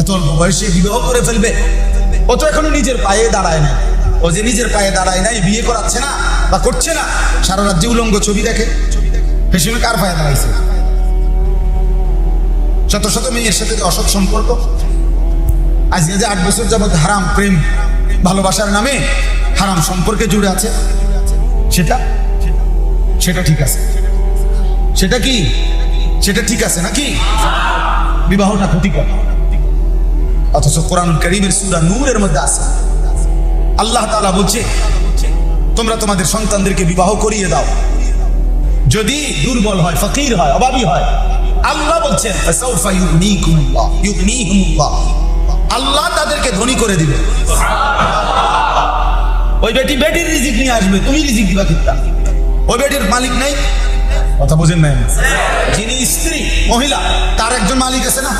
এত অল্প বয়সে বিবাহ করে ফেলবে? ও তো এখনো নিজের পায়ে দাঁড়ায় না। ও যে নিজের পায়ে দাঁড়ায় নাই, বিয়ে করাচ্ছে না বা করছে না, সারা রাজ্যে উলঙ্গ ছবি দেখে, পেছনে কার পায়ে দাঁড়াইছে? শত শত মেয়ের সাথে যে অসৎ সম্পর্ক, আজকে যে 8 বছর যাবৎ হারাম প্রেম ভালোবাসার নামে হারাম সম্পর্কে জুড়ে আছে, সেটা সেটা ঠিক আছে? সেটা কি? সেটা ঠিক আছে নাকি? বিবাহটা ক্ষতিকর। অথচ কোরআন কারীমের সূরা নূরের মধ্যে আছে, আল্লাহ তাআলা বলছে তোমরা তোমাদের সন্তানদেরকে বিবাহ করিয়ে দাও যদি দুর্বল হয়, ফকির হয়, অভাবী হয়। আল্লাহ বলছেন ফাসাউফা ইউগনিহুমুল্লাহ, আল্লাহ তাদেরকে ধনী করে দিবে। ওই বেটির রিজিক নিয়ে আসবে, তুমি রিজিক দিবা কিত্তা? ওই বেটির মালিক নাই, কথা বোঝেন নাই? যিনি স্ত্রী মহিলা, তার একজন মালিক আছে না,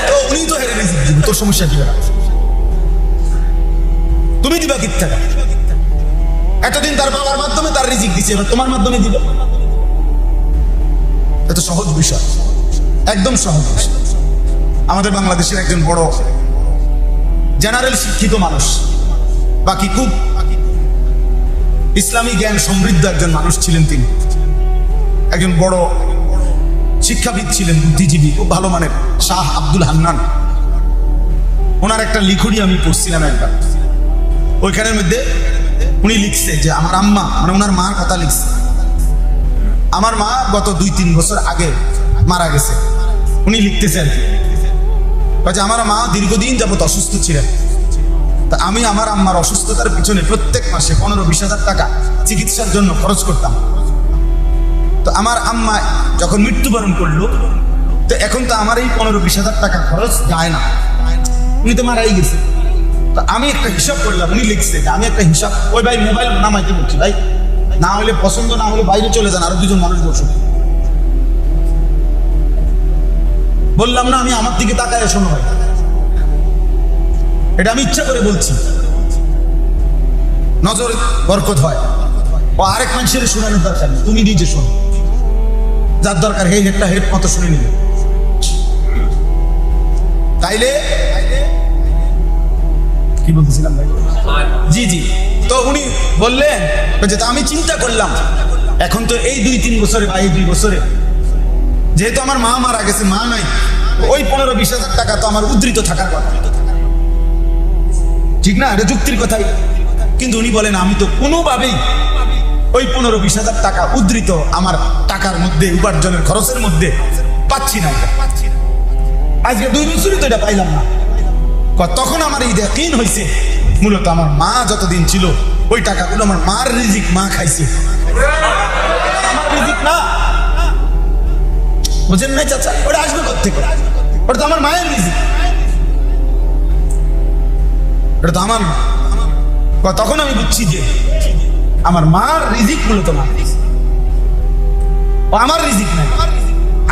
তো উনি তো হেরে রিজিক দিবে। তোর সমস্যা কি? তুমি দিবা কিত্তা? এতদিন তার বাবার মাধ্যমে তার রিজিক দিচ্ছে, এবার তোমার মাধ্যমে দিবে। এত সহজ বিষয়, একদম সহজ বিষয়। আমাদের বাংলাদেশের একজন বড় জেনারেল শিক্ষিত মানুষ, বাকি খুব ইসলামী জ্ঞান সমৃদ্ধ একজন মানুষ ছিলেন। তিনি একজন বড় শিক্ষাবিদ ছিলেন, বুদ্ধিজীবী, খুব ভালো মানের, শাহ আব্দুল হান্নান। ওনার একটা লিখনি আমি পড়ছিলাম একবার, ওইখানের মধ্যে উনি লিখছে যে আমার আম্মা, মানে ওনার মার কথা লিখছে, আমার মা গত 2-3 বছর আগে মারা গেছে। উনি লিখতেছে আর কি, আমার মা দীর্ঘদিন যাবত অসুস্থ ছিলেন। তা আমি আমার আম্মার অসুস্থতার পিছনে প্রত্যেক মাসে 15-20 হাজার টাকা চিকিৎসার জন্য খরচ করতাম। তো আমার আম্মা যখন মৃত্যুবরণ করলো, তো এখন তো আমার এই 15-20 হাজার টাকা খরচ যায় না, উনি তো মারাই গেছে। তো আমি একটা হিসাব করলাম, উনি লিখছে যে আমি একটা হিসাব, ওই ভাই মোবাইল নামাইতে বলছি, ভাই না হলে পছন্দ না হলে বাইরে চলে যান, আরো 2জন মানুষ বসুন। বললাম না আমি আমার দিকে তাকায় শোনো ভাই, এটা আমি ইচ্ছা করে বলছি, নজর বরকত হয়। ও আরেক মানুষের শোনানোর দরকার নেই, তুমি নিজে শোনো, যার দরকার হে একটা হেড মতো শুনে নিবে। তাইলে কি বলতেছিলাম ভাই? জি জি। তো উনি বললেন যে আমি চিন্তা করলাম এখন তো এই 2-3 বছরে বা এই 2 বছরে যেহেতু আমার মা মারা গেছে, মা নাই, ওই 15-20 হাজার টাকা তো আমার উদ্ধৃত থাকার কথা, ঠিক না? এটা যুক্তির কথাই। কিন্তু উনি বলেন আমি তো কোনোভাবেই ওই 15-20 হাজার টাকা উদ্ধৃত আমার টাকার মধ্যে, উপার্জনের খরচের মধ্যে পাচ্ছি না। আজকে 2 বছরই তো এটা পাইলাম না। তখন আমার এই ইয়াকিন হয়েছে মূলত আমার মা যতদিন ছিল ওই টাকাগুলো আমার মার রিজিক, মা খাইছে, আমার রিজিক না। বুঝেন নাই চাচা? ওটা আসবে কোত্থেকে? ওটা তো আমার মায়ের রিজিক, এটা তো আমার। তখন আমি বুঝছি যে আমার মার রিজিক মূলত মা, আমার রিজিক নাই।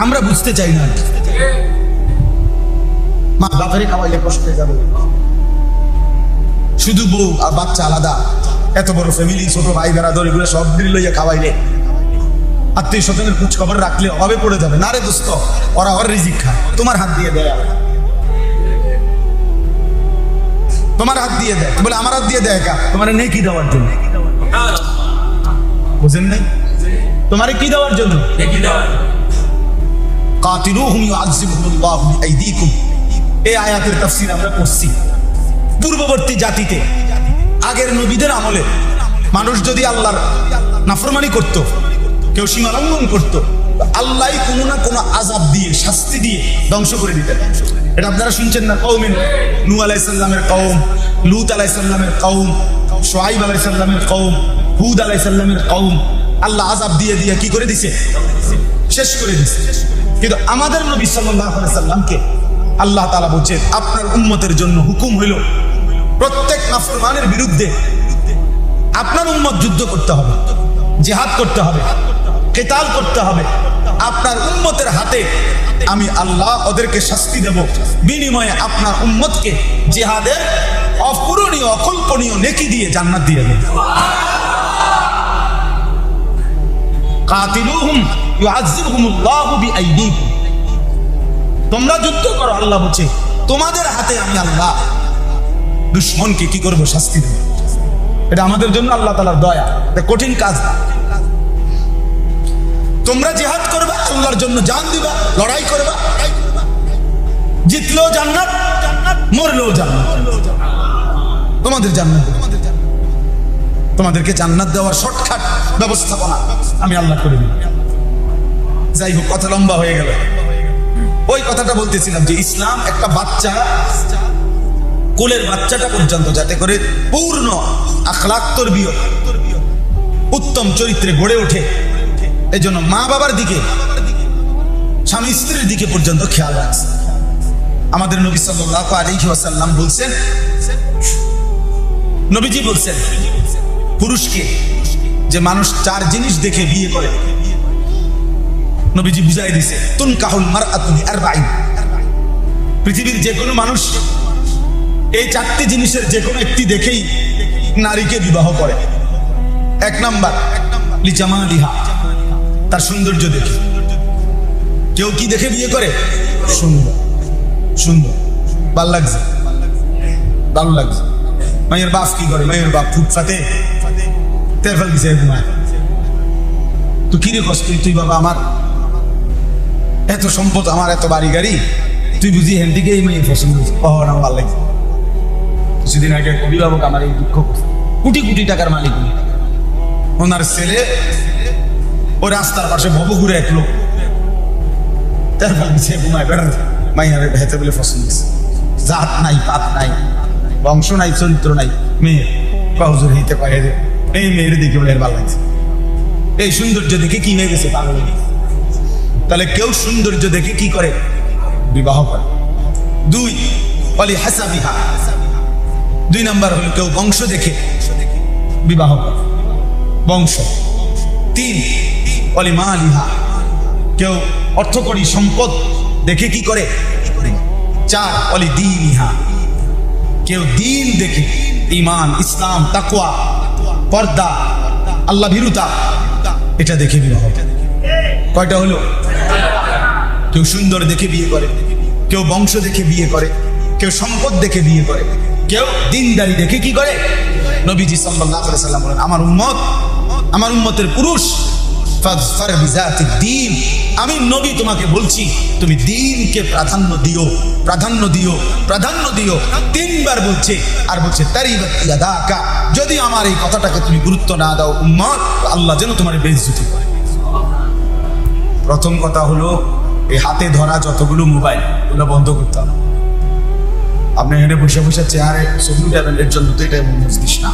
আমরা বুঝতে চাই না, মা বাপেরে খাওয়াইলে কষ্ট হয়ে যাবে, শুধু বউ আর বাচ্চা আলাদা, এত বড় ফ্যামিলি, ছোট ভাই বেড়াদর এগুলো সব লইয়া খাওয়াইলে, আত্মীয় স্বজনের খোঁজ খবর রাখলে অভাবে পড়ে যাবে না রে দোস্ত। ওরা ওর রিজিক খায়, তোমার হাত দিয়ে দেয়, তোমার হাত দিয়ে দেয়, বলে আমার হাত দিয়ে দেয় কা? তোমার নেকি দেওয়ার জন্য, বুঝেন নাই? তোমারে কি দেওয়ার জন্য? কাতিলুহুম ইউআযিবুহুমুল্লাহু বিআইদিকুম। এই আয়াতের তাফসীর আমরা পড়ছি। পূর্ববর্তী জাতিতে, আগের নবীদের আমলে মানুষ যদি আল্লাহর নাফরমানি করত, কেউ সীমা লঙ্ঘন করত, আল্লাহ কোনো না কোনো আযাব দিয়ে, শাস্তি দিয়ে ধ্বংস করে দিতেন। এটা আপনারা শুনছেন না? কওমে নূহ আলাইহিস সালামের কওম, লূত আলাইহিস সালামের কওম, শুআয়ব আলাইহিস সালামের কওম, হুদ আলাইহিস সালামের কওম, আল্লাহ আযাব দিয়ে দিয়ে কি করে দিছে? শেষ করে দিছে। কিন্তু আমাদের নবী সাল্লাল্লাহু আলাইহি সাল্লামকে আল্লাহ তাআলা বলছেন আপনার উম্মতের জন্য হুকুম হইল প্রত্যেক নাফরমানের বিরুদ্ধে আপনার উম্মত যুদ্ধ করতে হবে, জিহাদ করতে হবে, কিতাল করতে হবে। আপনার উম্মতের হাতে আমি আল্লাহ ওদেরকে শাস্তি দেব, বিনিময়ে আপনার উম্মতকে জিহাদের অপূরণীয়, অকল্পনীয় নেকি দিয়ে জান্নাত দিয়ে দেব। কাতিলুহুম ইউআযিবুহুমুল্লাহু বিআইদিকুম। তোমরা যুদ্ধ করো, আল্লাহ বলছে তোমাদের হাতে আমি আল্লাহ দুশ্মনকে কি করবো, শাস্তি দেব। এটা আমাদের জন্য আল্লাহ তাআলার দয়া, এটা কঠিন কাজ না। তোমরা জিহাদ করবা, আল্লাহর জন্য জান দিবা, লড়াই করবা, জিতলেও জান্নাত, মরলেও জান্নাত। তোমাদের জান্নাত, তোমাদেরকে জান্নাত দেওয়ার শর্টকাট ব্যবস্থাপনা আমি আল্লাহ করে দিই। যাই হোক, কথা লম্বা হয়ে গেল। ওই কথাটা বলতেছিলাম যে ইসলাম একটা বাচ্চা, কোলের বাচ্চাটা পর্যন্ত যাতে করে পূর্ণ আখলাক তরবিয়ত, উত্তম চরিত্রে গড়ে ওঠে, এই জন্য মা বাবার দিকে, স্বামী স্ত্রীর দিকে পর্যন্ত খেয়াল রাখছে। আমাদের নবী সাল্লাল্লাহু আলাইহি ওয়াসাল্লাম বলছেন, নবীজি বলছেন পুরুষকে যে মানুষ 4 জিনিস দেখে বিয়ে করে, নবীজি বুঝাই দিছে তুনকাহুল মারআতু বিআরবাঈন। পৃথিবীর যে কোনো মানুষ এই 4টি জিনিসের যে কোনো একটি দেখেই নারীকে বিবাহ করে। 1 নাম্বার লিজামালিহা, তার সৌন্দর্য দেখে। কেউ কি দেখে বিয়ে করে? সুন্দর, সুন্দর, ভাল লাগছে, ভালো লাগছে। মায়ের বাপ কি করে? মায়ের বাপ ফুটফাতে তেরফাল দিছে ঘুমায়, তো কি রে কষ্ট, তুই বাবা আমার এত সম্পদ, আমার এত বাড়ি গাড়ি, তুই বুঝি হেন দিকে এই মেয়ে পছন্দ করছিস? ও না, ভালো লাগছে। কিছুদিন আগে অভিভাবক আমার এই দুঃখ, কোটি কোটি টাকার মালিক, ওনার ছেলে ওই রাস্তার পাশে ভব ঘুরে এক লোক তেরফাল দিছে ঘুমায় বেড়াতে, মাইয়ারে ভেতে বলে পছন্দ করছে। জাত নাই, পাত নাই, বংশ নাই, চরিত্র নাই, মেয়ে কহজুর হইতে পারে, এই মেয়ের দিকে বলে ভালো লাগছে। এই সৌন্দর্য দেখে কি হয়ে গেছে? পাগল হয়ে গেছে। তাহলে কেউ সৌন্দর্য দেখে কি করে? বিবাহ করে। 2 অলি হাসাবিহা, 2 নাম্বার হলো কেউ বংশ দেখে বিবাহ করে, বংশ। 3 অলি মালিহা, কেউ অর্থকরী সম্পদ দেখে কি করে? 4 অলি দীনিহা, কেউ দিন দেখে, ঈমান, ইসলাম, তাকওয়া, পর্দা, আল্লাহ ভীরুতা, এটা দেখে বিবাহ। কয়টা হলো? কেউ সুন্দর দেখে বিয়ে করে, কেউ বংশ দেখে বিয়ে করে, কেউ সম্পদ দেখে বিয়ে করে, কেউ দিনদারি দেখে কি করে? নবীজি সাল্লাল্লাহু আলাইহি সাল্লাম বলেন, আমার উম্মত, আমার উম্মতের পুরুষ ফাযফার বিযাতিদ দ্বীন, আমি নবী তোমাকে বলছি তুমি দ্বীনকে প্রাধান্য দিও, প্রাধান্য দিও, প্রাধান্য দিও। 3 বার বলছে, আর বলছে তারিবাত ইয়াদাকা, যদি আমার এই কথাটাকে তুমি গুরুত্ব না দাও উম্মত, আল্লাহ যেন তোমার বেইজ্জতি করে। প্রথম কথা হলো এই হাতে ধরা যতগুলো মোবাইল, ওগুলো বন্ধ করতে হবে। আপনি এখানে বসে বসে চেয়ারে ছবি উঠাবেন, এর জন্য তো এটা মজলিস না,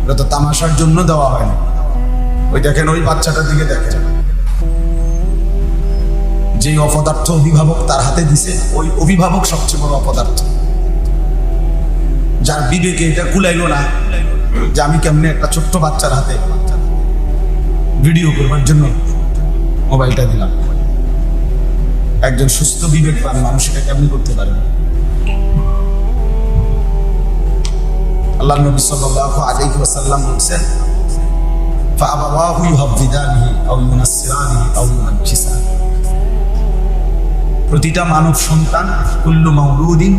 এটা তো তামাশার জন্য দেওয়া হয় না। ওই দেখেন, ওই বাচ্চাটার দিকে দেখেন, যে অপদার্থ অভিভাবক তার হাতে দিছে, ওই অভিভাবক সবচেয়ে বড় অপদার্থ। যার বিবেকে এটা কুলাইলো না যে আমি কেমনে একটা ছোট্ট বাচ্চার হাতে ভিডিও করবার জন্য মোবাইলটা দিলাম। একজন সুস্থ বিবেকবান মানুষ এটা কেমনি করতে পারে? আল্লাহ নবী সাল্লাল্লাহু আলাইহি ওয়াসাল্লাম বলেছেন, ফাআবাওয়াহু ইউহাব্বিদানিহি আও ইউনাসসিরানিহি আও ইউমাজ্জিসানিহি। প্রতিটা মানব সন্তান, কুল্লু মাউলুদিন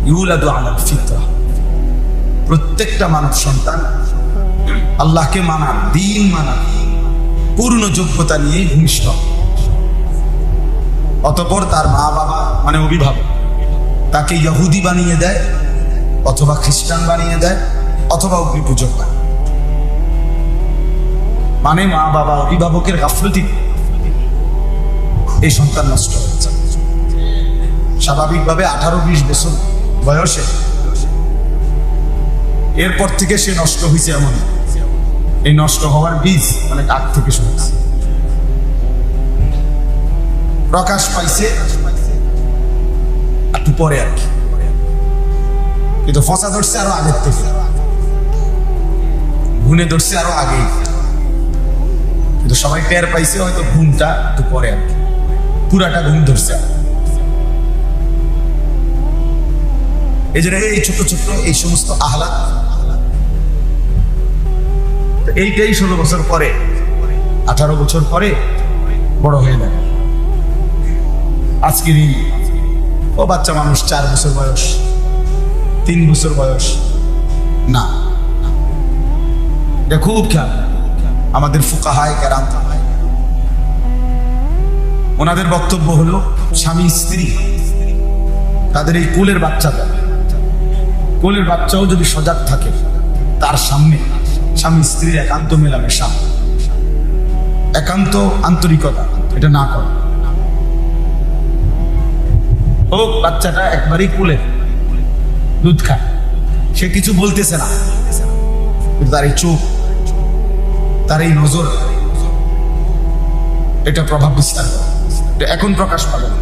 ইউলাদু আলাল ফিতরা, প্রত্যেকটা মানব সন্তান আল্লাহকে মানার, দ্বীন মানার পূর্ণ যোগ্যতা নিয়েই ভূমিষ্ঠ। অতঃপর তার মা বাবা মানে অভিভাবক তাকে ইহুদি বানিয়ে দেয়, অথবা খ্রিস্টান বানিয়ে দেয়, অথবা অগ্নি পূজক বানায়। মানে মা বাবা অভিভাবকের গাফলতি এই সন্তান নষ্ট হচ্ছে। স্বাভাবিকভাবে 18-20 বছর বয়সে, এরপর থেকে সে নষ্ট হয়েছে। এমন এই নষ্ট হওয়ার বীজ অনেক আগ থেকে শুনেছে, প্রকাশ পাইছে একটু পরে আর কি, কিন্তু ফসা ধরছে আরো আগের থেকে, ঘুনে ধরছে আরো আগেই, কিন্তু সবাই টের পাইছে হয়তো ঘুমটা একটু পরে আর কি, পুরাটা ঘুম ধরছে। এই জন্য এই ছোট ছোট এই সমস্ত আহ্লাদ, এইটাই 16 বছর পরে, 18 বছর পরে বড় হয়ে যায়। আজকের এই ও বাচ্চা মানুষ, 4 বছর বয়স, 3 বছর বয়স না। এটা খুব খেয়াল। আমাদের ফুকাহায়ে কেরাম ওনাদের বক্তব্য হলো, স্বামী স্ত্রী তাদের এই কোলের বাচ্চাও যদি সজাগ থাকে, তার সামনে স্বামী স্ত্রীর একান্ত মেলামেশা, একান্ত আন্তরিকতা এটা না করে। ও বাচ্চাটা একবারই কোলে দুধ খায়, সে কিছু বলতেছে না, তার এই চোখ, তার এই নজর, এটা প্রভাব বিস্তার করে। এখন প্রকাশ পাবে না।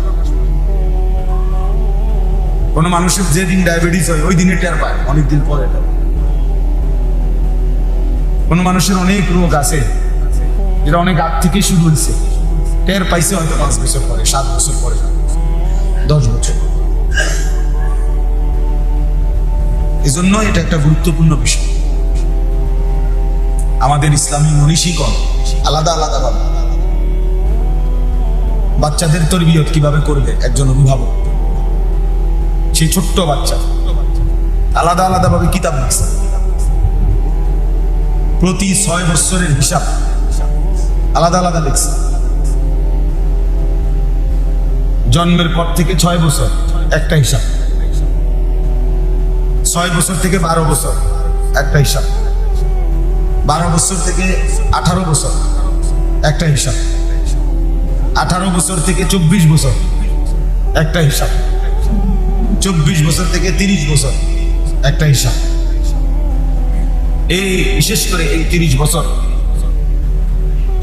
কোন মানুষের যেদিন ডায়াবেটিস হয় ওই দিনে টের পায়, অনেকদিন পরে। কোন মানুষের অনেক রোগ আছে যেটা অনেক আগ থেকে শুরু হয়েছে, টের পাইছে হয়তো 5 বছর পরে, 7 বছর পরে, 10 বছর। এই জন্য এটা একটা গুরুত্বপূর্ণ বিষয়। আমাদের ইসলামী মনীষীগণ আলাদা আলাদা ভাবে বাচ্চাদের তরবিয়ত কিভাবে করবে একজন অভিভাবক, সেই ছোট্ট বাচ্চা আলাদা আলাদা ভাবে কিতাব লিখছে। প্রতি 6 বছরের হিসাব আলাদা আলাদা লিখছে। জন্মের পর থেকে 6 বছর একটা হিসাব, 6 বছর থেকে 12 বছর একটা হিসাব, 12 বছর থেকে 18 বছর একটা হিসাব, 18 বছর থেকে 24 বছর একটা হিসাব, 24 বছর থেকে 30 বছর একটা হিসাব। এই বিশেষ করে এই 30 বছর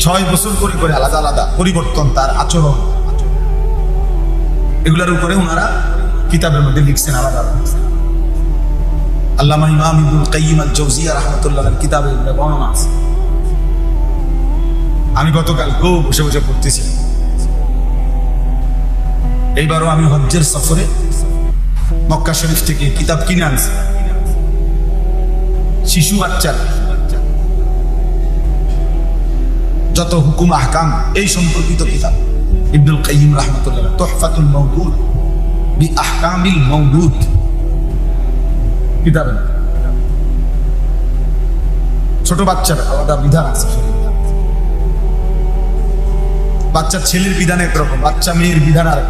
6 বছর করে করে আলাদা আলাদা পরিবর্তন, তার আচরণ, এগুলোর উপরে ওনারা কিতাবের মধ্যে লিখছেন আলাদা আলাদা। আল্লামা ইমাম ইবনুল কাইয়িম আল জাওজিয়া রাহমাতুল্লাহ আলাইহির কিতাবে এগুলো বর্ণনা আছে। আমি গতকাল খুব বসে বসে পড়তেছি। এইবারও আমি হজ্জের সফরে মক্কা শরীফ থেকে কিতাব কিনে আনছি, শিশু বাচ্চার যত হুকুম আহকাম এই সম্পর্কিত কিতাব, ইবনুল কাইয়িম রাহমাতুল্লাহ তুহফাতুল মাওদুদ বি আহকামিল মাওদুদ কিতাব। ছোট বাচ্চার আলাদা বিধান আছে। বাচ্চা ছেলের বিধান একরকম, বাচ্চা মেয়ের বিধান আরেক।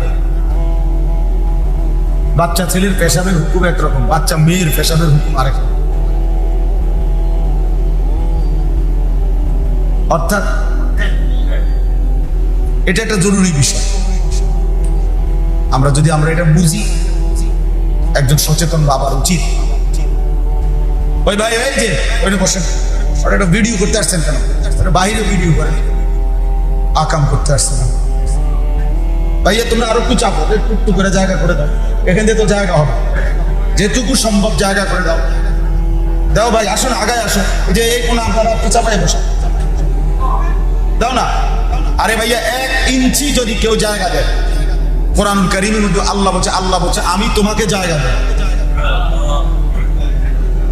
বাচ্চা ছেলের পেশাবের হুকুম একরকম, বাচ্চা মেয়ের পেশাবের হুকুম আরেক। অর্থাৎ এটা একটা জরুরি বিষয়। আমরা এটা বুঝি, একজন সচেতন বাবার উচিত, ওই ভাই এই যে ওইটা বসেন, ওটা একটা ভিডিও করতে আসছেন কেন, বাইরে ভিডিও করে আকাম করতে আসছে না ভাইয়া, তোমরা আরো একটু চাপো, একটু করে জায়গা করে দাও, এখান থেকে তো জায়গা হবে, যেটুকু সম্ভব জায়গা করে দাও। দাও ভাই, আসো না, আগায় আসো, যে এই কোন আপনারা একটু চাপাই বসে দাও না। আরে ভাইয়া 1 ইঞ্চি যদি কেউ জায়গা দেয়, কোরআনুল কারীমের মধ্যে আল্লাহ বলছে আমি তোমাকে জায়গা দেব।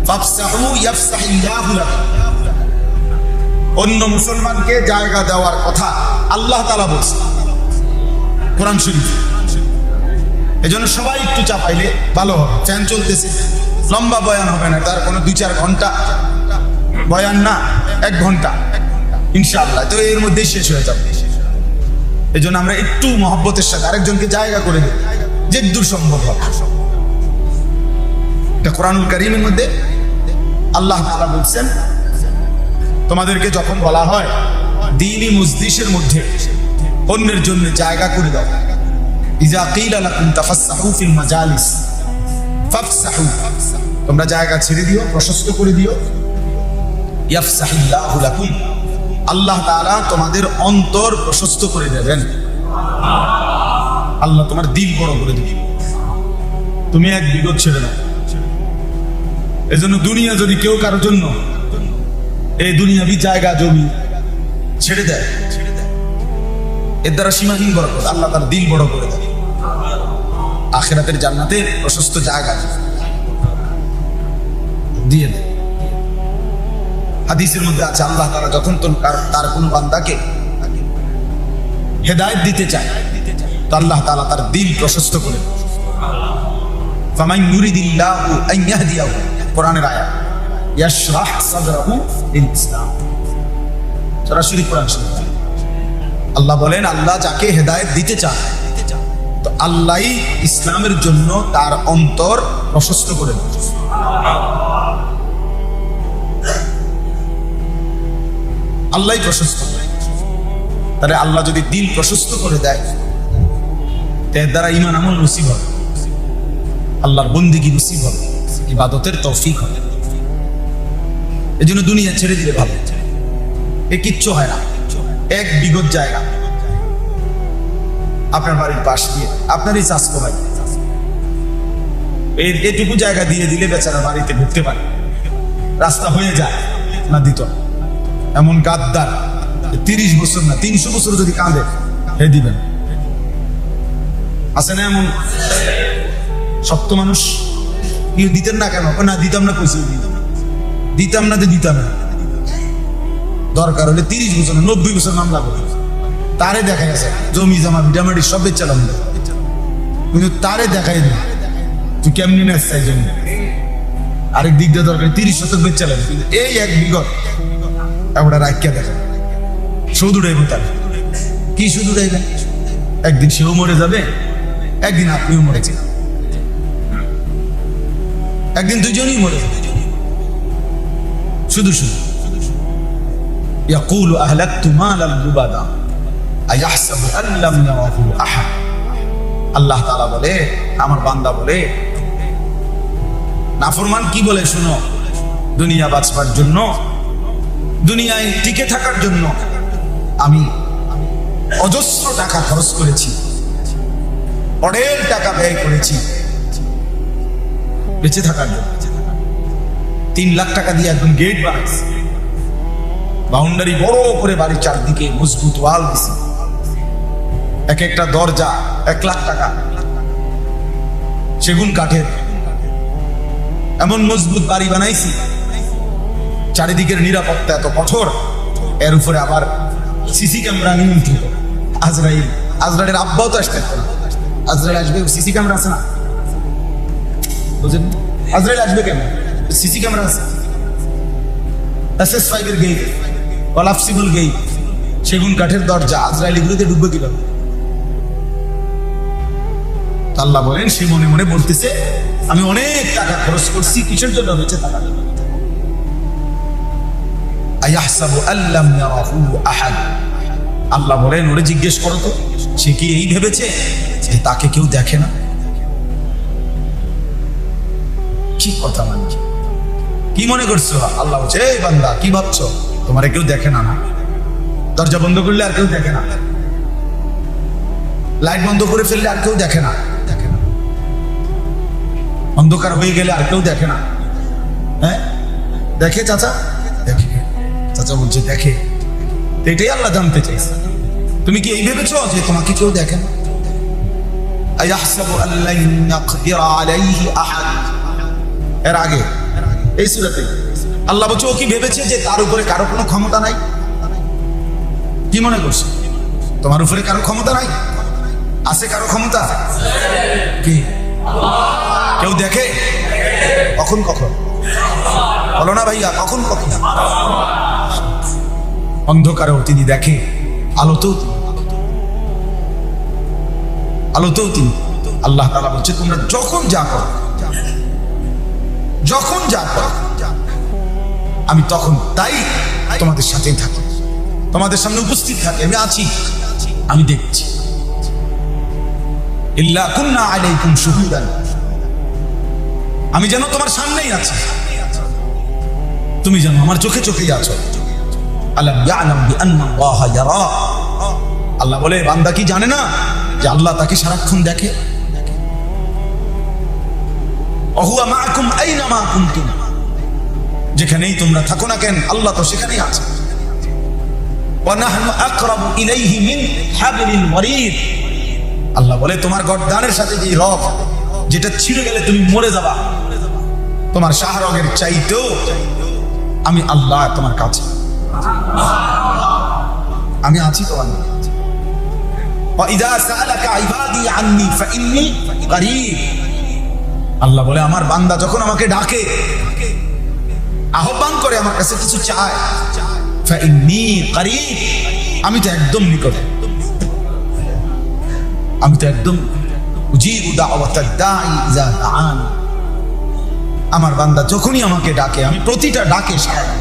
ফাফসাহু ইয়াফসাহিল্লাহু লাকুম। অন্য মুসলমানকে জায়গা দেওয়ার কথা আল্লাহ তাআলা বলছে কোরআন শরীফ। এজন্য সবাই একটু চাপাইলে ভালো হবে। ফ্যান চলতেছে, লম্বা বয়ান হবে না, তার কোনো 2-4 ঘন্টা বয়ান না, 1 ঘন্টা ইনশাআল্লাহ, তো এর মধ্যেই শেষ হয়ে যাবে। এজন্য আমরা একটু মহব্বতের সাথে আরেকজনকে জায়গা করে দিই, যে দূর সম্ভব হবে। এটা কোরআনুল কারীমের মধ্যে আল্লাহ তাআলা বলছেন, তোমাদেরকে যখন বলা হয় দ্বীনি মজলিসের মধ্যে অন্যের জন্য জায়গা করে দাও, ইজা কিলা লাকুম তাফাসসাহু ফিল মাজালিস ফাফসাহু, তোমরা জায়গা ছেড়ে দিও, প্রশস্ত করে দিও। ইয়াফসাহিল্লাহু লাকুম, আল্লাহ তাআলা তোমাদের অন্তর প্রশস্ত করে দেবেন। আল্লাহ তোমার দিল বড় করে দেবে। তুমি এক বিগত ছেড়ে দাও। এজন্য দুনিয়া যদি কেউ কারোর জন্য এই দুনিয়াবি জায়গা জমি ছেড়ে দেয়, এর দ্বারা সীমাহীন বরকত, আল্লাহ তার দিল বড় করে দেয়, আখিরাতের জান্নাতের প্রশস্ত জায়গা দিয়ে দেয়। হাদিসের মধ্যে আছে, আল্লাহ তাআলা যখন তার কোন বান্দাকে হেদায়েত দিতে চায়, তো আল্লাহ তাআলা তার দিল প্রশস্ত করে। ফামান ইউরিদিল্লাহু আন ইয়াহদিয়াহু, কোরআনের আয়াত, ইয়াশরাহ সাদরাহু লিল ইসলাম। সরাসরি কোরআন শরীফ। আল্লাহ বলেন, আল্লাহ যাকে হেদায়েত দিতে চান তো আল্লাহই ইসলামের জন্য তার অন্তর প্রশস্ত করে দেন। আল্লাহই প্রশস্ত করে। তাহলে আল্লাহ যদি দিল প্রশস্ত করে দেয়, এর দ্বারা ঈমান আমল নসিব হবে, আল্লাহর বন্দেগী নসিব হবে, ইবাদতের তৌফিক হবে। এই জন্য দুনিয়া ছেড়ে দিলে ভালো, এ কিচ্ছু হয় না। 1 বিঘত জায়গা আপনার বাড়ির পাশ দিয়ে, আপনারই চাষকো ভাই, এটুকু জায়গা দিয়ে দিলে বেচারা বাড়িতে ঢুকতে পারে, রাস্তা হয়ে যায় না দিত। এমন গাদ্দার 30 বছর না 300 বছর যদি কাঁদে, হে দিবেন। আছে না এমন শক্ত মানুষ? কি দিতেন না কেন? না দিতাম না, কইছি দিতাম না, দিতাম না। দরকার হলে 30 বছর 90 বছর মামলা করবে, তারে দেখা গেছে জমি জমা ভিটামাটি সব বেচালাম, কিন্তু তারে দেখাই দিই তুই কেমনি নেস চাই জমি। আরেক দিক দিয়ে দরকার 30 শতক বেচালাম, কিন্তু এই 1 বিঘত একটা রাখিয়া দেখা শুধু উড়াইব। তার কি শুধু উড়াইবেন? একদিন সেও মরে যাবে, একদিন আপনিও মরেছেন, একদিন দুইজনই মরে যাবে। শুধু শুধু ইয়াকুলু আহলাকতু মালাল লুবাদা আয়াহসাবু আন লাম ইয়ারাহু আহাদ। আল্লাহ তাআলা বলে, আমার বান্দা বলে, নাফরমান কি বলে শুনো, দুনিয়া বাঁচবার জন্য, দুনিয়ায় টিকে থাকার জন্য আমি অজস্র টাকা খরচ করেছি, অঢেল টাকা ব্যয় করেছি বেঁচে থাকার জন্য। 3 লাখ টাকা দিয়ে একদম গেট বানাইছি, বাউন্ডারি বড় করে বাড়ির চারদিকে মজবুত ওয়াল দিছি, এক একটা দরজা 1 লাখ টাকা, সেগুন কাঠের এমন মজবুত বাড়ি বানাইছি, চারিদিকের নিরাপত্তা এত কঠোর, এর উপরে আবার সিসি ক্যামেরা নিয়ন্ত্রিত। আজরাইলের আব্বাও তো আসতে পারে না, আজরাইল আসবে, সিসি ক্যামেরা আছে না, বুঝলেন? আজরাইল আসবে কেন? সিসি ক্যামেরা আছে। SS5 এর গেট, কলাপসিবল গেট, সেগুন কাঠের দরজা, আজরাইল এগুলোতে ঢুকবে কিভাবে? আল্লাহ বলেন, সে মনে মনে বলতেছে আমি অনেক টাকা খরচ করছি, কিসের জন্য? বেঁচে থাকার জন্য। আয়াহসাবু আল্লাম ইয়ারাহু আহাদ। আল্লাহ বলেন, ওরে জিজ্ঞেস করো তো, সে কি এই ভেবেছে যে তাকে কেউ দেখে না? কি কথা মানছে, কি মনে করছো? আল্লাহ বলছে, এই বান্দা কি ভাবছো, তোমারে কেউ দেখে না? না, দরজা বন্ধ করলে আর কেউ দেখে না, লাইট বন্ধ করে ফেললে আর কেউ দেখে না, অন্ধকার হয়ে গেলে আর কেউ দেখে না। হ্যাঁ দেখে চাচা, দেখে। চাচা বলছে দেখে। এটাই আল্লাহ জানতে চাইছে, তুমি কি এই ভেবেছো যে তোমাকে কেউ দেখে না? আয়াহসাবু আল্লান ইয়াকদিরা আলাইহি আহাদ। এর আগে এই সূরাতে আল্লাহ বলছে, ও কি ভেবেছে যে তার উপরে কারো কোনো ক্ষমতা নাই? কি মনে করছো তোমার উপরে কারো ক্ষমতা নাই? আছে কারো ক্ষমতা? কি কেউ দেখে? কখন কখন বলো না ভাইয়া, কখন কখন? অন্ধকারেও তিনি দেখে, আলোতেও তিনি। আল্লাহ তাআলা বলছে, তোমরা যখন যা করো, আমি তখন তাই তোমাদের সাথেই থাকি, তোমাদের সামনে উপস্থিত থাকি, আমি আছি, আমি দেখছি। ইল্লা কুন্না আলাইকুম শুহুদান, আমি যেন তোমার সামনেই আছি, তুমি যেন আমার চোখে চোখেই আছো। আলাম ইয়ালাম বিআন্নাল্লাহা ইয়ারা। আল্লাহ বলে, বান্দা কি জানে না যে আল্লাহ তাকে সারাক্ষণ দেখে? ওয়াহুয়া মাআকুম আইনামা কুনতুম, যেখানেই তোমরা থাকো না কেন আল্লাহ তো সেখানেই আছে। ওয়া নাহনু আকরাবু ইলাইহি মিন হাবলিল ওয়ারিদ। আল্লাহ বলে, তোমার গর্দানের সাথে যে রগ, যেটা ছিঁড়ে গেলে তুমি মরে যাবা, তোমার শাহরগের চাইতেও আমি আল্লাহ তোমার কাছে, আমি আছি তোমার কাছে। ওয়া ইযা সাআলাকা ইবাদি আন্নী ফাইন্নী করিব। আল্লাহ বলে আমার বান্দা যখন আমাকে ডাকে, আহ্বান করে, আমার কাছে কিছু চায়, ফাইন্নী করিব, আমি তো একদম নিকটে, আমি তো একদম উজিবু দাওয়াতাদ দাঈ ইযা দাআন। আমার বান্দা যখনই আমাকে ডাকে আমি প্রতিটা ডাকে সাড়া দিই,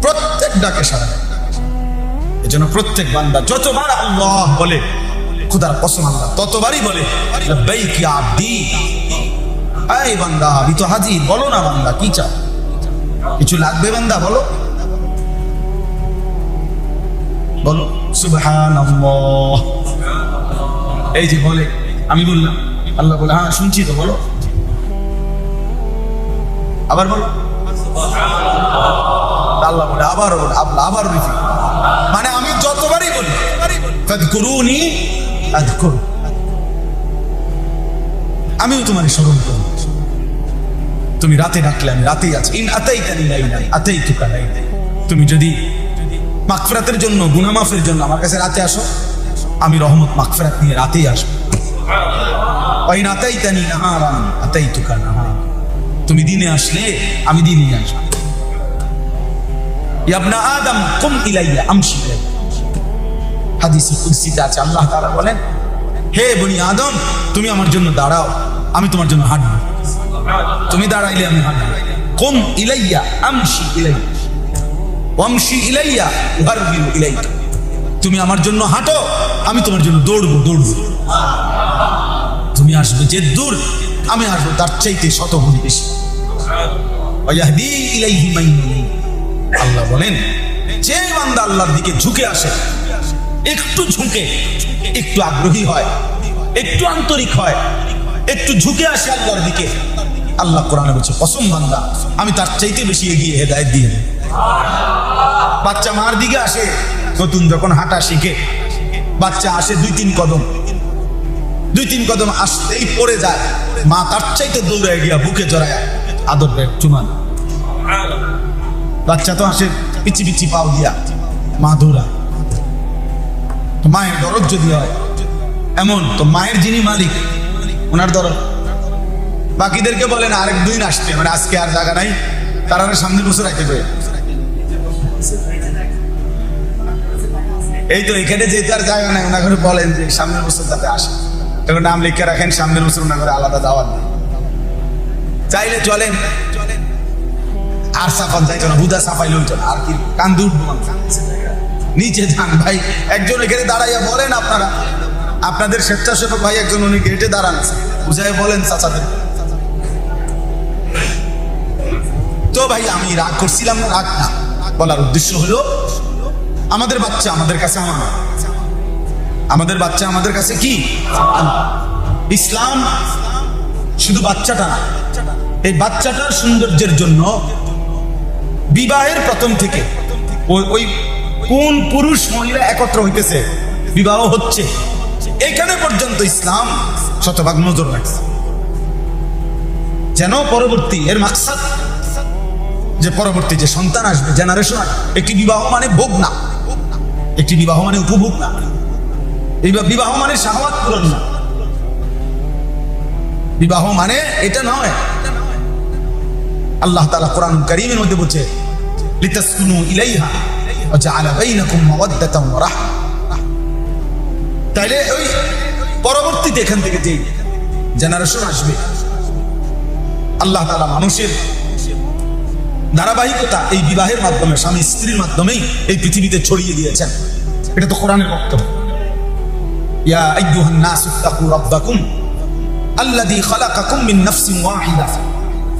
প্রত্যেক ডাকে সাড়া দিই। এজন্য প্রত্যেক বান্দা যতবার আল্লাহ বলে, খোদার কসম আল্লাহ ততবারই বলে লাব্বাইক ইয়া আবদি, এই বান্দা আমি তো হাজির, বলো না বান্দা কি চাও, কিছু লাগবে বান্দা বলো, বলো সুবহানাল্লাহ। এই যে বলে, আমি বললাম, আল্লাহ বলে হ্যাঁ শুনছি তো, বলো, আবার বলো, আল্লাহ বলে আবারও বলে, আবারও রিপিট। মানে আমি যতবারই বলি ফাযকুরুনি আযকুর, আমিও তোমার স্মরণ করব। তুমি রাতে ডাকলে আমি রাতেই আছি। ইন আতাইতানি লাইলান আতাইতুকা লাইলান, তুমি যদি মাগফিরাতের জন্য, গুনাহ মাফের জন্য আমার কাছে রাতে আসো, আমি রহমত মাগফিরাত নিয়ে রাতেই আসবো। ওয়া ইন আতাইতানি নাহারান আতাইতুকা নাহারা, তুমি দিনে আসলে আমি দিনেই আসবো। ইয়া ইবনা আদম কুম ইলাইয়া আমশি ইলাইয়া, হাদিসে কুদসিতে আছে, আল্লাহ তাআলা বলেন হে বনি আদম তুমি আমার জন্য দাঁড়াও, আমি তোমার জন্য হাঁটবো। তুমি দাঁড়াইলে আমি হাঁটবো। কুম ইলাইয়া আমশি ইলাইয়া ওয়ামশি ইলাইয়া উহারবিলু ইলাইকা, তুমি আমার জন্য হাঁটো, আমি তোমার জন্য দৌড়বো। তুমি আসবে যে দূর, আমি আসবো তার চাইতে শতগুণ বেশি। ওয়াহদি ইলাইহি মান ইউনিব, আল্লাহ বলেন যে বান্দা আল্লাহর দিকে ঝুঁকে আসে, একটু ঝুঁকে, একটু আগ্রহী হয়, একটু আন্তরিক হয়, একটু ঝুঁকে আসে আল্লাহর দিকে, আল্লাহ কোরআনে বলছে কসম বান্দা আমি তার চাইতে বেশি এগিয়ে হেদায়েত দিয়ে দেব। বাচ্চা মার দিকে আসে, নতুন যখন হাঁটা শিখে, বাচ্চা আসে দুই তিন কদম আসতেই পড়ে যায়, মা তার চাইতে দৌড়ায় গিয়া বুকে জড়ায় আদর দেয়, চুমান। বাচ্চা তো আসে পিছি পিছি পাও দিয়া, মা দৌড়ায়। মায়ের দরদ যদি হয় এমন, তো মায়ের যিনি মালিক ওনার দরদ। বাকিদেরকে বলেন আরেক দিন আসতে, মানে আজকে আর জায়গা নাই, তারা সামনের বছর রাখবে। এই তো এখানে যেতে আর জায়গা নাই, ওনা করে বলেন যে সামনের বছর যাতে আসে, তখন নাম লিখে রাখেন, সামনের বছর ওনা করে আলাদা দাওয়াত দেন। চাইলে চলেন, আর সাফান যাইতো না, হুদা সাফাই লইতো না, আর কি কান্দে উঠবো, নিচে যান ভাই। একজন এখানে দাঁড়াইয়া বলেন, আপনাদের স্বেচ্ছাসেবক ভাই একজন উনি গেটে দাঁড়ান, বুঝাই বলেন চাচাদের। তো ভাই আমি রাগ করছিলাম না, রাগ না, বলার উদ্দেশ্য হলো আমাদের বাচ্চা আমাদের কাছে আমার, আমাদের বাচ্চা আমাদের কাছে কি ইসলাম। শুধু বাচ্চাটা না, এই বাচ্চাটার সৌন্দর্যের জন্য বিবাহের প্রথম থেকে ওই কোন পুরুষ মহিলা একত্র হইতেছে, বিবাহ হচ্ছে, এখানে পর্যন্ত ইসলাম শতভাগ নজর রাখছে, যেন পরবর্তী এর মাকসাদ যে পরবর্তী যে সন্তান আসবে, জেনারেশন, একটি বিবাহ মানে ভোগ না, একটি বিবাহ মানে উপভোগ না, এই বিবাহ মানে শাহওয়াত পূরণ না, বিবাহ মানে এটা নয়। আল্লাহ তাআলা কোরআনুল কারীমের মধ্যে বলছে লিতাসকুনু ইলাইহা ওয়া জাআলা বাইনাকুম মাওয়াদ্দাতান ওয়া রাহমা। তাইলে ওই পরবর্তীতে এখান থেকে যে জেনারেশন আসবে, আল্লাহ তাআলা মানুষের ধারাবাহিকতা এই বিবাহের মাধ্যমে, স্বামী স্ত্রীর মাধ্যমেই এই পৃথিবীতে ছড়িয়ে দিয়েছেন। এটা তো কোরআনের বক্তব্য। ইয়া আইয়ুহান নাসু তাকু রাব্বাকুম আল্লাযী খালাকাকুম মিন নাফসিন ওয়াহিদা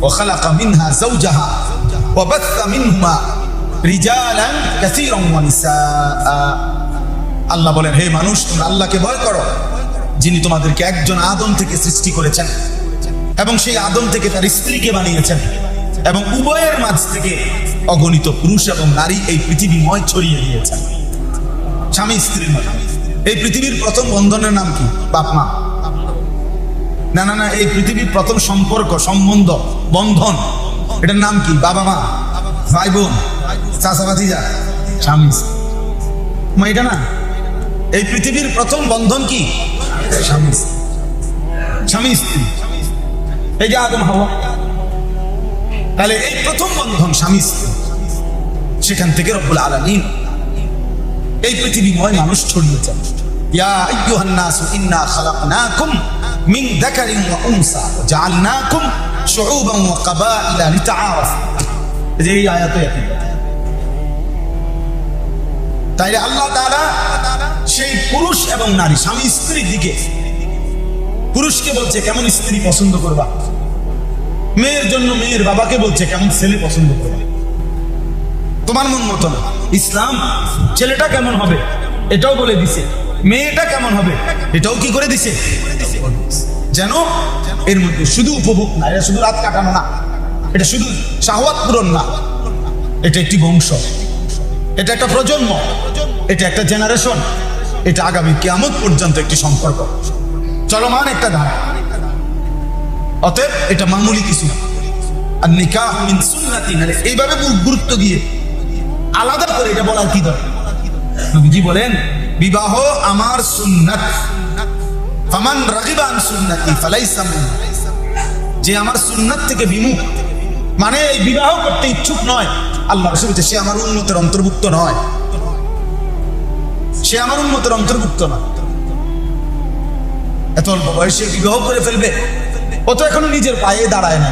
ওয়া খালাকা মিনহা যাওজাহা ওয়া বাথা মিনহুমা রিজালান কাসীরান ওয়া নিসাআ। আল্লাহ বলেন হে মানুষ, তোমরা আল্লাহকে ভয় করো, যিনি তোমাদেরকে একজন আদম থেকে সৃষ্টি করেছেন এবং সেই আদম থেকে তার স্ত্রীকে বানিয়েছেন, এবং উভয়ের মাঝ থেকে অগণিত পুরুষ এবং নারী এই পৃথিবীময় ছড়িয়ে দিয়েছেন। স্বামী স্ত্রীর মধ্যে এই পৃথিবীর প্রথম বন্ধনের নাম কি? বাপ মা? না না না, এই পৃথিবীর প্রথম সম্পর্ক, সম্বন্ধ, বন্ধন, এটার নাম কি? বাবা মা, ভাই বোন, চাচা ভাতিজা, স্বামী। এটা না, এই পৃথিবীর প্রথম বন্ধন কি? স্বামী স্ত্রী। এই যে আদম হাওয়া, তাহলে এই প্রথম বন্ধন স্বামী স্ত্রী, সেখান থেকে রব্বুল আলামিন এই পৃথিবীময় মানুষ ছড়িয়েছেন। ইয়া আইয়ুহান নাসু ইন্না খালাকনাকুম মিন যাকারিন ওয়া উনসা ওয়া জাআলনাকুম শুউবান ওয়া কাবাইলা লিতাআরাফু। এই আয়াতে আছে। তাইলে আল্লাহ তাআলা সেই পুরুষ এবং নারী স্বামী স্ত্রীর দিকে, পুরুষকে বলছে কেমন স্ত্রী পছন্দ করবা, মেয়ের জন্য মেয়ের বাবাকে বলছে কেমন ছেলে পছন্দ করবা। তোমার মন মতো না। ইসলাম ছেলেটা কেমন হবে এটাও বলে দিছে, মেয়েটা কেমন হবে এটাও কি করে দিছে, যেন এর মধ্যে শুধু উপভোগ না, এটা শুধু রাত কাটানো না, এটা শুধু শাহওয়াত পূরণ না, এটা একটি বংশ, এটা একটা প্রজন্ম, এটা একটা জেনারেশন, এটা আগামী কিয়ামত পর্যন্ত একটি সম্পর্ক, চলমান একটা ধারা। অতএব এটা মামুলি কিছু না। আর নিকাহ মিন সুন্নতি, মানে এইভাবে গুরুত্ব দিয়ে আলাদা করে এটা বলার কি দরকার? নবীজি বলেন বিবাহ আমার সুন্নাত, ফামান রাগিবা আন সুন্নতি ফালাইসা মিন্নি, যে আমার সুন্নাত থেকে বিমুখ, মানে এই বিবাহ করতে ইচ্ছুক নয়, আল্লাহ রাসূল বলেছে সে আমার উম্মতের অন্তর্ভুক্ত নয়, সে আমার উম্মতের অন্তর্ভুক্ত নয়। এত অল্প বয়সে বিবাহ করে ফেলবে, ও তো এখনো নিজের পায়ে দাঁড়ায় না।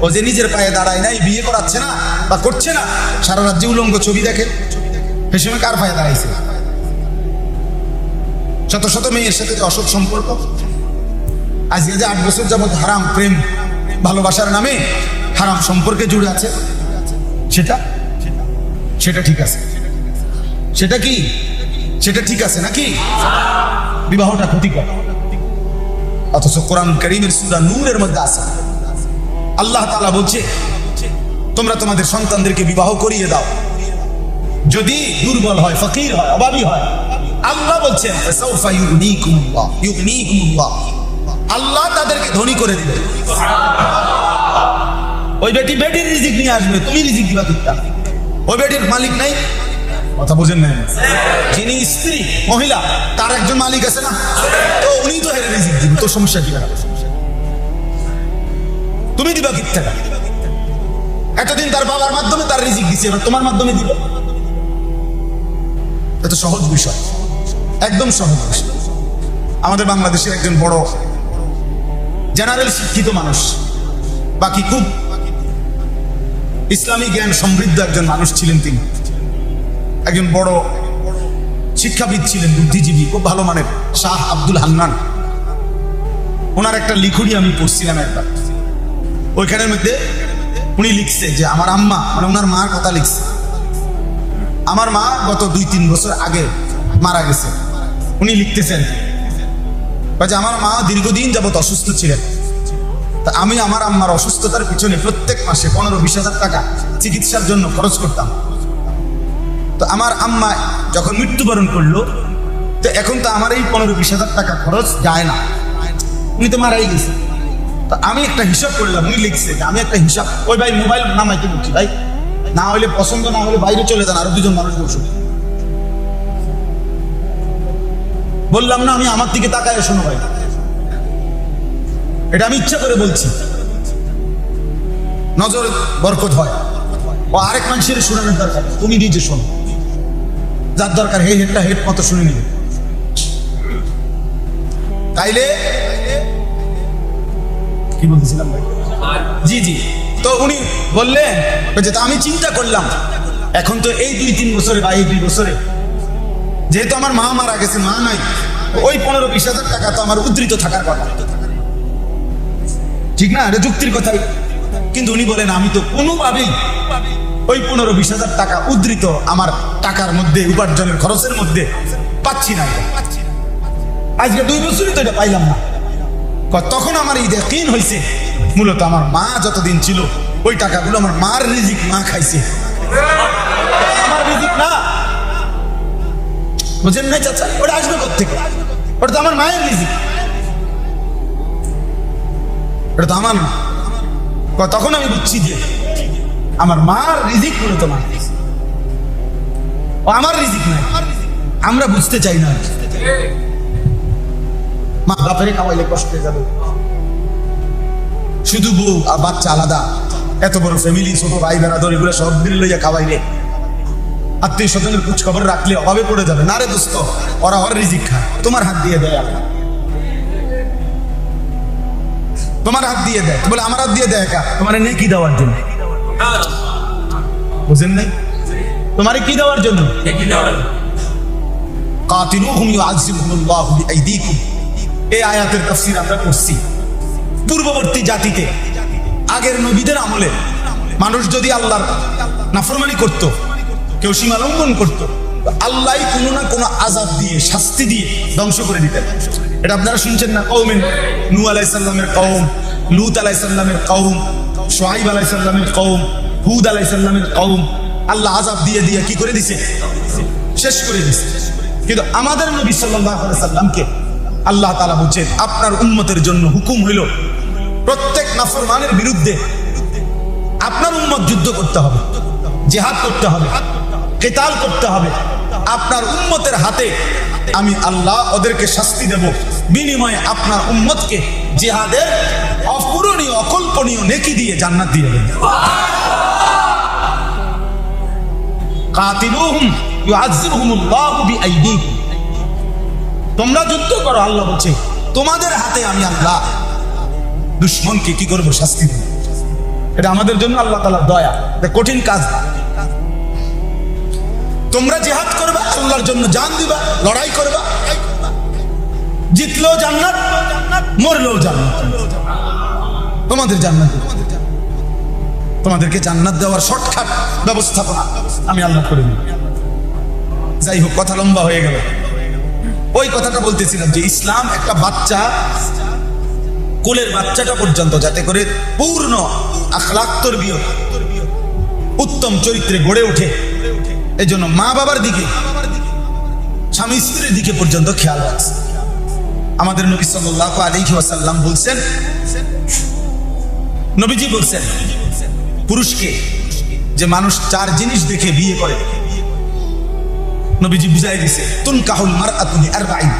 ও যে নিজের পায়ে দাঁড়ায় নাই, বিয়ে করাচ্ছে না বা করছে না, সারা রাজ্যে উলঙ্গ ছবি দেখে, সে সময় কার পায়ে দাঁড়াইছে? শত শত মেয়ের সাথে যে অসৎ সম্পর্ক, আজকে যে 8 বছর যাবৎ হারাম প্রেম ভালোবাসার নামে হারাম সম্পর্কে জুড়ে আছে, সেটা সেটা ঠিক আছে? সেটা কি সেটা ঠিক আছে নাকি? বিবাহটা ক্ষতিকর। অথচ কোরআন কারীমের সূরা নূরের মধ্যে আছে আল্লাহ তাআলা বলছে তোমরা তোমাদের সন্তানদেরকে বিবাহ করিয়ে দাও যদি দুর্বল হয়, ফকির হয়, অভাবী হয়। আল্লাহ বলছেন সাউফা ইউগনিকুমুল্লাহ, আল্লাহ তাদেরকে ধনী করে দিবে। ওই বেটির রিজিক নিয়ে আসবে, তুমি রিজিক দিবা কিটা? ওই বেটির মালিক নাই, কথা বুঝেন না? যিনি স্ত্রী মহিলা, তার একজন মালিক আছে না, তো উনি তো হেরে রিজিক দিবে, তোর সমস্যা কি? তুমি দিবা কি টাকা? এতদিন তার বাবার মাধ্যমে তার রিজিক দিছে, এবার তোমার মাধ্যমে দিবে। এত সহজ বিষয়, একদম সহজ বিষয়। আমাদের বাংলাদেশের একজন বড় জেনারেল শিক্ষিত মানুষ, বাকি খুব ইসলামী জ্ঞান সমৃদ্ধ একজন মানুষ ছিলেন। তিনি একজন বড় শিক্ষাবিদ ছিলেন, বুদ্ধিজীবী, খুব ভালো মানের, শাহ আব্দুল হান্নান। ওনার একটা লিখুনি আমি পড়ছিলাম একবার, ওইখানের মধ্যে উনি লিখছে যে আমার আম্মা, মানে ওনার মার কথা লিখছে, আমার মা গত 2-3 বছর আগে মারা গেছে। উনি লিখতেছেন যে আমার মা দীর্ঘদিন যাবত অসুস্থ ছিলেন, তা আমি আমার আম্মার অসুস্থতার পিছনে প্রত্যেক মাসে 15-20 হাজার টাকা চিকিৎসার জন্য খরচ করতাম। তো আমার আম্মা যখন মৃত্যুবরণ করলো, তো এখন তো আমার এই 15-20 হাজার টাকা খরচ যায় না, উনি তো মারাই গেছে। তো আমি একটা হিসাব করলাম, উনি লিখছে যে আমি একটা হিসাব, ওই ভাই মোবাইল নামাইতে বলছি, ভাই না হলে পছন্দ না হলে বাইরে চলে যান, আরো 2জন মানুষ বসুন। বললাম না আমি আমার দিকে তাকায় শোনো ভাই, এটা আমি ইচ্ছা করে বলছি, নজর বরকত হয়। ও আরেক মানুষের শোনানোর দরকার, তুমি নিজে শোনো, যার দরকার হে হেডটা হেড মতো শুনে নিবে। তাইলে কি বলতেছিলাম ভাই? জি, তো উনি বললেন যে আমি চিন্তা করলাম এখন তো এই 2-3 বছরে বা এই 2 বছরে যেহেতু আমার মা মারা গেছে, মা নাই, ওই 15-20 হাজার টাকা তো আমার উদ্ধৃত থাকার কথা, ঠিক না? এটা যুক্তির কথাই। কিন্তু উনি বলেন আমি তো কোনোভাবেই ওই 15-20 হাজার টাকা উদ্ধৃত আমার টাকার মধ্যে, উপার্জনের খরচের মধ্যে পাচ্ছি না। আজকে 2 বছরই তো এটা পাইলাম না। তখন আমার এই ইয়াকিন হয়েছে মূলত আমার মা যতদিন ছিল ওই টাকাগুলো আমার মার রিজিক, মা খাইছে, আমার রিজিক না। বুঝেন নাই চাচা? ওটা আসবে কোত্থেকে? ওটা তো আমার মায়ের রিজিক, ওটা তো আমার না। তখন আমি বুঝছি যে আমার মার রিজিক মূলত মা খাইছে, ও আমার রিজিক নাই। আমরা বুঝতে চাই না, মা বাপেরে খাওয়াইলে কষ্ট হয়ে যাবে, শুধু বউ আর বাচ্চা আলাদা, এত বড় ফ্যামিলি, ছোট ভাই বেড়াদর এগুলো সব দিন লইয়া খাওয়াইলে, আত্মীয় স্বজনের খোঁজ খবর রাখলে অভাবে পড়ে যাবে না রে দোস্ত। ওরা ওর রিজিক খায়, তোমার হাত দিয়ে দেয় আল্লাহ, তোমার হাত দিয়ে দেয়। বলে আমার হাত দিয়ে দেয় একা, তোমার নেকি দেওয়ার জন্য। বুঝেন নাই? তোমারে কি দেওয়ার জন্য? কাতিলুহুম ইউআযিবুহুমুল্লাহু বিআইদিকুম। এই আয়াতের তাফসীর আমরা করছি। পূর্ববর্তী জাতিতে আগের নবীদের আমলে মানুষ যদি আল্লাহর নাফরমানি করত, কেউ সীমা লঙ্ঘন করত, আল্লাহ কোনো না কোনো আযাব দিয়ে, শাস্তি দিয়ে ধ্বংস করে দিতেন। এটা আপনারা শুনছেন না? কওমে নূহ আলাইহিস সালামের কওম, লূত আলাইহিস সালামের কওম, শুআয়ব আলাইহিস সালামের কওম, হুদ আলাইহিস সালামের কওম, আল্লাহ আযাব দিয়ে দিয়ে কি করে দিছে? শেষ করে দিছে। কিন্তু আমাদের নবী সাল্লাল্লাহু আলাইহি সাল্লামকে আল্লাহ তাআলা বলেন, আপনার উম্মতের জন্য হুকুম হইল প্রত্যেক নাফরমানের বিরুদ্ধে আপনার উম্মত যুদ্ধ করতে হবে, জিহাদ করতে হবে, কিতাল করতে হবে। আপনার উম্মতের হাতে আমি আল্লাহ ওদেরকে শাস্তি দেব, বিনিময়ে আপনার উম্মতকে জিহাদের অপূরণীয় অকল্পনীয় নেকি দিয়ে জান্নাত দিয়ে দেব। কাতিলুহুম ইউআযিবুহুমুল্লাহু বিআইদিকুম। তোমরা যুদ্ধ করো, আল্লাহ বলছে তোমাদের হাতে আমি আল্লাহ দুশমনকে কি করব? শাস্তি দেব। এটা আমাদের জন্য আল্লাহ তাআলার দয়া, এটা কঠিন কাজ। তোমরা জিহাদ করবা, আল্লাহর জন্য জান দিবা, লড়াই করবা, জিতলেও জান্নাত, মরলেও জান্নাত। তোমাদের জান্নাত, তোমাদেরকে জান্নাত দেওয়ার শর্টকাট ব্যবস্থাপনা আমি আল্লাহ করে দিই। যাই হোক, কথা লম্বা হয়ে গেল। ওই কথাটা বলতেছিলাম যে ইসলাম একটা বাচ্চা, কোলের বাচ্চাটা পর্যন্ত যাতে করে পূর্ণ আখলাক তরবিয়ত, উত্তম চরিত্রে গড়ে ওঠে, এই জন্য মা বাবার দিকে, স্বামী স্ত্রীর দিকে পর্যন্ত খেয়াল রাখছে। আমাদের নবী সাল্লাল্লাহু আলাইহি ওয়াসাল্লাম বলছেন, নবীজি বলছেন পুরুষকে যে মানুষ চার জিনিস দেখে বিয়ে করে, নবীজি বুঝাই দিছে তুনকাহুল মারআতু বিআরবাঈন।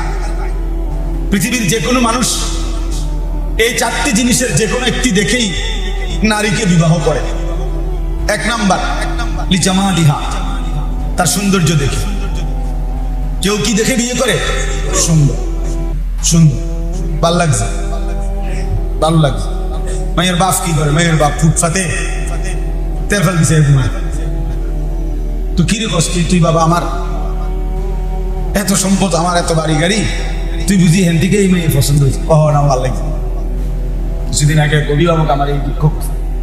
পৃথিবীর যে কোনো মানুষ এই চারটি জিনিসের যে কোনো একটি দেখেই নারীকে বিবাহ করে। এক নাম্বার লিজামালিহা, তার সৌন্দর্য দেখে। কেউ কি দেখে বিয়ে করে? সুন্দর, সুন্দর, ভাল লাগছে, ভালো লাগছে। মেয়ের বাপ কি করে? মেয়ের বাপ ফুটফাতে তেরফাল দিছে, তুই কি রে কষ্ট, তুই বাবা আমার এত সম্পদ, আমার এত বাড়ি গাড়ি, তুই বুঝি হেন থেকে এই মেয়ে পছন্দ হয়েছে? ও না, ভালো লাগছে। কিছুদিন আগে অভিভাবক আমার এই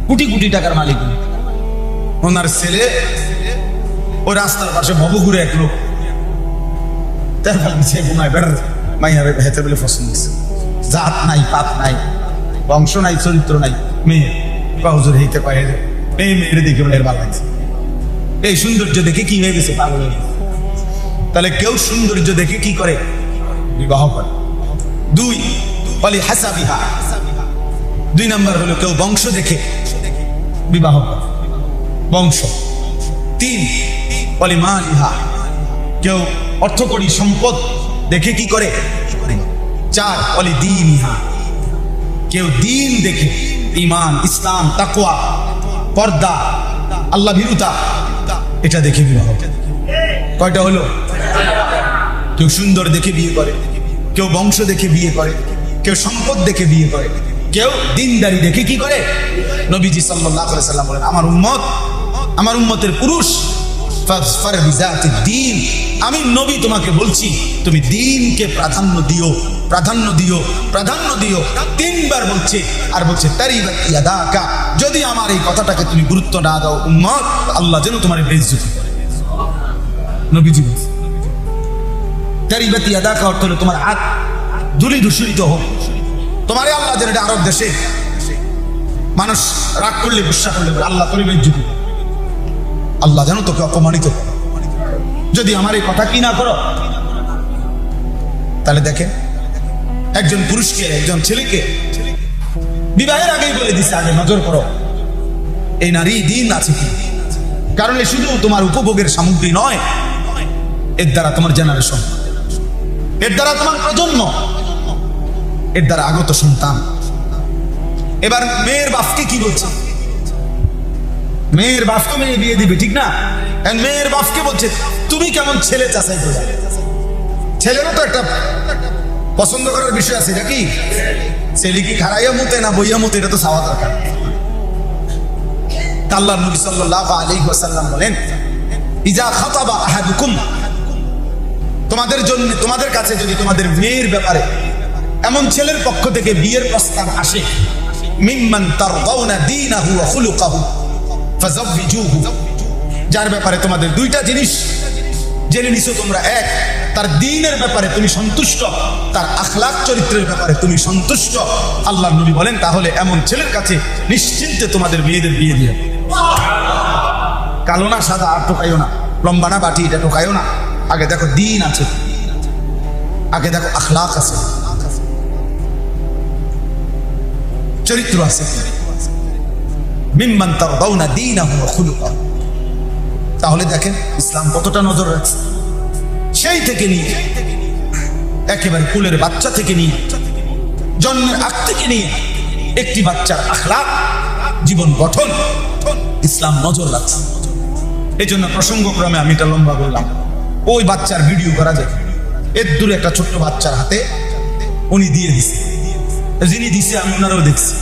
কোটি কোটি টাকার মালিক, ওনার ছেলে ওই রাস্তার পাশে ভবঘুরে এক লোক তেরফাল দিছে, ঘুমায় বেড়ার মাইয়ারে হেতে বলে পছন্দ হয়েছে। জাত নাই, পাত নাই, বংশ নাই, চরিত্র নাই, মেয়ে বাহুজুর হইতে পারে, এই মেয়ের দেখে ওনার ভালো লাগছে। এই সৌন্দর্য দেখে কি হয়ে গেছে? পাগল হয়ে গেছে। তাহলে কেউ সৌন্দর্য দেখে কি করে? বিবাহ করে। দুই, বলি হাসাবিহা, দুই নাম্বার হলো কেউ বংশ দেখে বিবাহ করে, বংশ। তিন, বলি মালিহা, কেউ অর্থকরী সম্পদ দেখে কি করে? চার, বলি দীনিহা, কেউ দিন দেখে, ঈমান, ইসলাম, তাকওয়া, পর্দা, আল্লাহ ভীরুতা, এটা দেখে বিবাহ। কয়টা হলো? কেউ সুন্দর দেখে বিয়ে করে, কেউ বংশ দেখে বিয়ে করে, কেউ সম্পদ দেখে বিয়ে করে, কেউ দিনদারি দেখে কি করে? নবীজি সাল্লাল্লাহু আলাইহি সাল্লাম বলেন, আমার উম্মতের পুরুষ ফাজফার বিযাতিদ দ্বীন, আমি নবী তোমাকে বলছি তুমি দ্বীনকে প্রাধান্য দিও, প্রাধান্য দিও, প্রাধান্য দিও। তিনবার বলছে, আর বলছে তারিবাত ইয়াদাকা, যদি আমার এই কথাটাকে তুমি গুরুত্ব না দাও উম্মত, আল্লাহ যেন তোমার বেইজ্জতি করে। নবীজি বলছে তারিবাত ইয়াদাকা অর্থ হলো তোমার হাত ধুলি ধূসরিত হোক, তোমারে আল্লাহ যেন, এটা আরব দেশে মানুষ রাগ করলে, গুসা করলে আল্লাহ তোর বেইজ্জতি, আল্লাহ যেন তোকে অপমানিত করে যদি আমার এই কথা কি না করো। তাহলে দেখেন, একজন পুরুষকে, একজন ছেলেকে বিবাহের আগেই বলে দিছে, আগে নজর করো এই নারী দিন আছে কি। কারণ এ শুধু তোমার উপভোগের সামগ্রী নয়, এর দ্বারা তোমার জেনারেশন, এর দ্বারা তোমার প্রজন্ম, এর দ্বারা আগত সন্তান, এবার মেয়ের বাপকে কি বলছে? মেয়ের বাপকে মেয়ে বিয়ে দিবে, ঠিক না? And মেয়ের বাপকে বলছে তুমি কেমন ছেলে চাচাই করে। ছেলেরও তো একটা পছন্দ করার বিষয় আছে নাকি? ছেলে কি খারাইয়া মুতে না বইয়া মুতে, এটা তো চাওয়া দরকার। আল্লাহর নবী সাল্লাল্লাহু আলাইহি ওয়াসাল্লাম বলেন, ইজা খাতাবা আহাদুকুম, তোমাদের জন্য, তোমাদের কাছে যদি তোমাদের মেয়ের ব্যাপারে এমন ছেলের পক্ষ থেকে বিয়ের প্রস্তাব আসে, মিম্মান তারদাউনা দীনাহু ওয়া খুলুকাহু ফাযাওবিজুহু, যার ব্যাপারে তোমাদের দুইটা জিনিস জেনে নিছো তোমরা, এক, তার দ্বীনের ব্যাপারে তুমি সন্তুষ্ট, তার আখলাক চরিত্রের ব্যাপারে তুমি সন্তুষ্ট, আল্লাহর নবী বলেন তাহলে এমন ছেলের কাছে নিশ্চিন্তে তোমাদের মেয়েদের বিয়ে দিও। কালো না সাদা আর টোকাইও না, লম্বা না বাটি এটা টোকাইও না, আগে দেখো দ্বীন আছে, আগে দেখো আখলাক আছে, চরিত্র আছে। মিম্মান তারদাউনা দীনাহু ওয়া খুলুকাহু, তাহলে দেখেন ইসলাম কতটা নজর রাখছে। সেই থেকে নিয়ে একেবারে কুলের বাচ্চা থেকে নিয়ে জন্মের আগ থেকে নিয়ে একটি বাচ্চার আখলাক, জীবন গঠন ইসলাম নজর রাখছে। এই জন্য প্রসঙ্গক্রমে আমি এটা লম্বা বললাম, ওই বাচ্চার ভিডিও করা যায়, এর দূরে একটা ছোট্ট বাচ্চার হাতে উনি দিয়ে দিছে, যিনি দিছে আমি ওনারাও দেখছি।